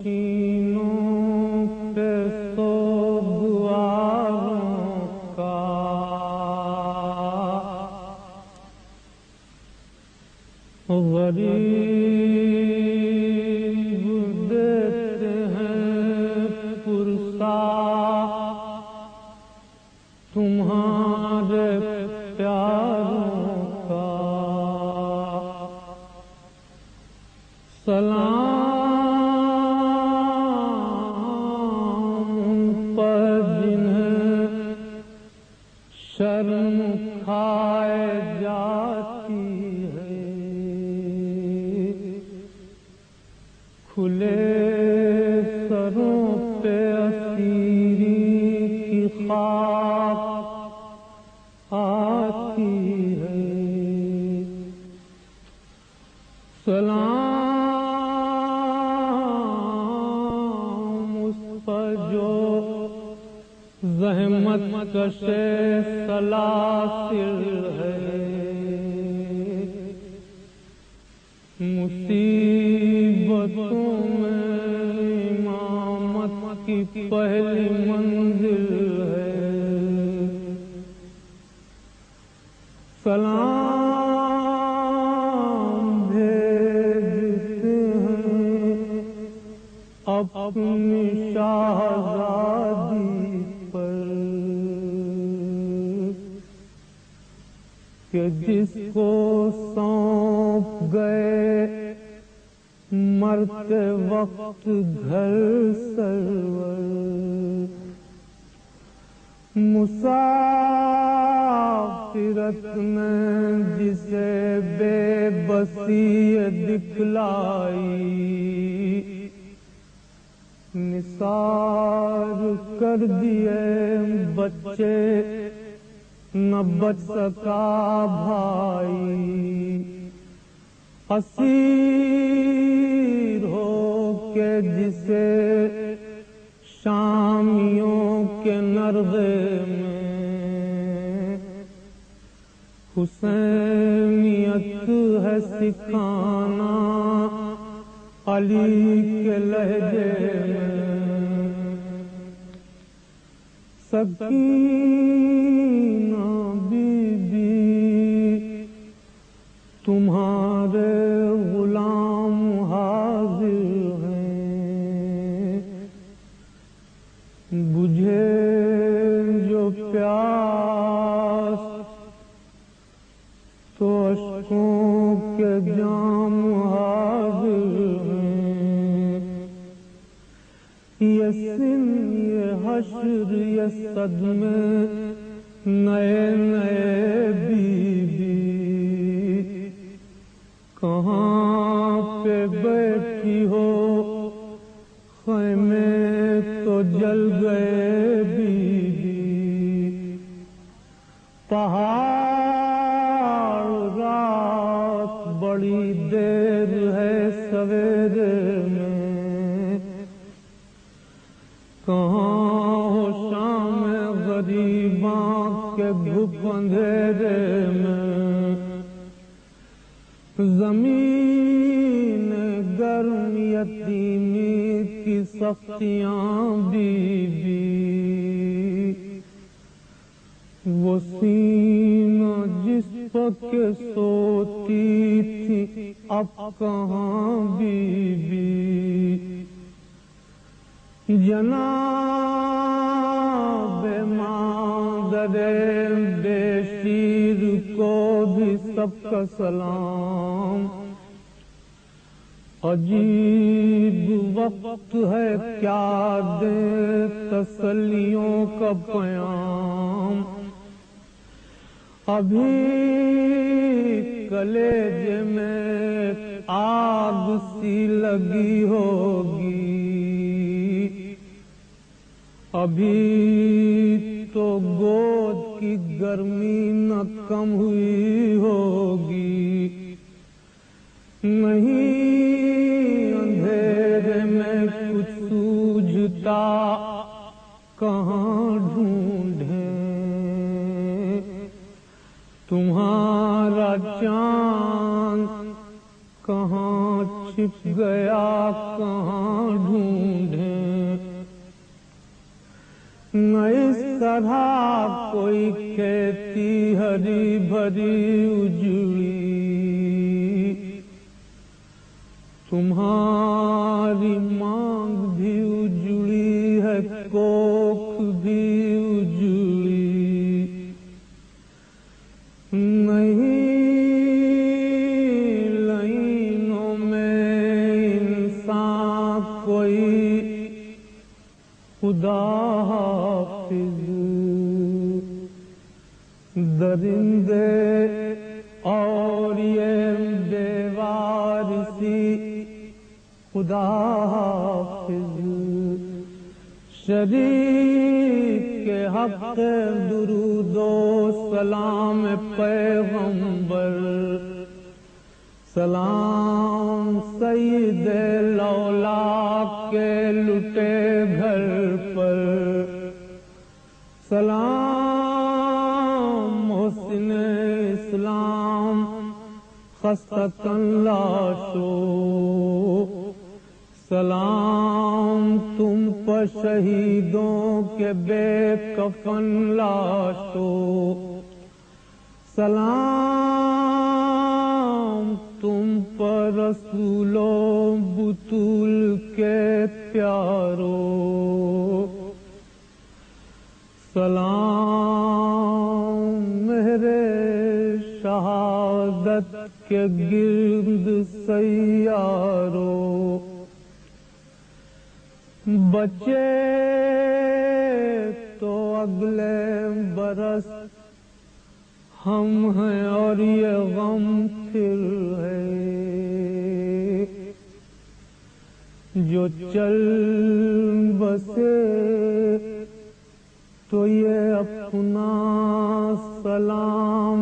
نشینوں پہ سوگواروں کا غریب دیتے ہیں پرسا تمہارے پیاروں کا سلام ان پر جنہیں شرم کھائے جاتی ہے کھلے سروں پہ اسیری کی خاک آتی ہے سلام اس پر جو زحمت کشے سلاسل ہے مصیبتوں میں امامت کی پہلی منزل ہے سلام بھیجتے ہیں اپنی شہزادی پر کہ جس کو سونپ گئے مرتے وقت گھر سرور مسافرت نے جسے بے بسی دکھلائی نثار کر دیے بچے نہ بچ سکا بھائی اسیر ہو کے جسے شامیوں کے نرغے میں حسینیت ہے سکھانا علی کے لہجے میں سکینہ بی بی تمہارے غلام حاضر ہیں بجھے جو پیاس تو اشکوں کے جام حاضر ہیں یہ سن یہ حشر یہ صدمے نئے نئے بی بی کہاں پہ بیٹھی ہو خیمے تو جل گئے بی بی پہاڑ رات بڑی دیر ہے سویرے میں کہاں ہو شام غریباں کے گھپ اندھیرے میں زمین گرم یتیمی کی سختیاں بی بی وہ سینہ جس پر کے سوتی تھی اب کہاں بی بی جناب مادر بے شیر کو بھی سب کا سلام عجیب وقت ہے کیا دے تسلیوں کا پیام ابھی کلیجے میں آگ سی لگی ہوگی ابھی تو گود کی گرمی نہ کم ہوئی ہوگی نہیں اندھیرے میں کچھ سوجھتا کہاں ڈھونڈیں تمہارا چاند کہاں چھپ گیا کہاں ڈھونڈیں، نہ اس طرح کوئی کھیتی ہری بھری اجڑی، تمہاری مانگ بھی اجڑی ہے کوکھ بھی اجڑی، نہیں لائنوں میں انسان کوئی خدا حافظ، درندے اور یہ بے وارثی خدا حافظ، شریک کے حق درود و سلام پیغمبر، سلام سید الاولیاء کے لٹے گھر پر، سلام محسن اسلام خستہ لاشو، سلام تم پر شہیدوں کے بے کفن لاشو، سلام تم پر رسولوں بطول کے پیارو، سلام میرے شہادت کے گرد سیارو، بچے تو اگلے برس ہم ہیں اور یہ غم پھر ہے، جو چل بسے تو یہ اپنا سلام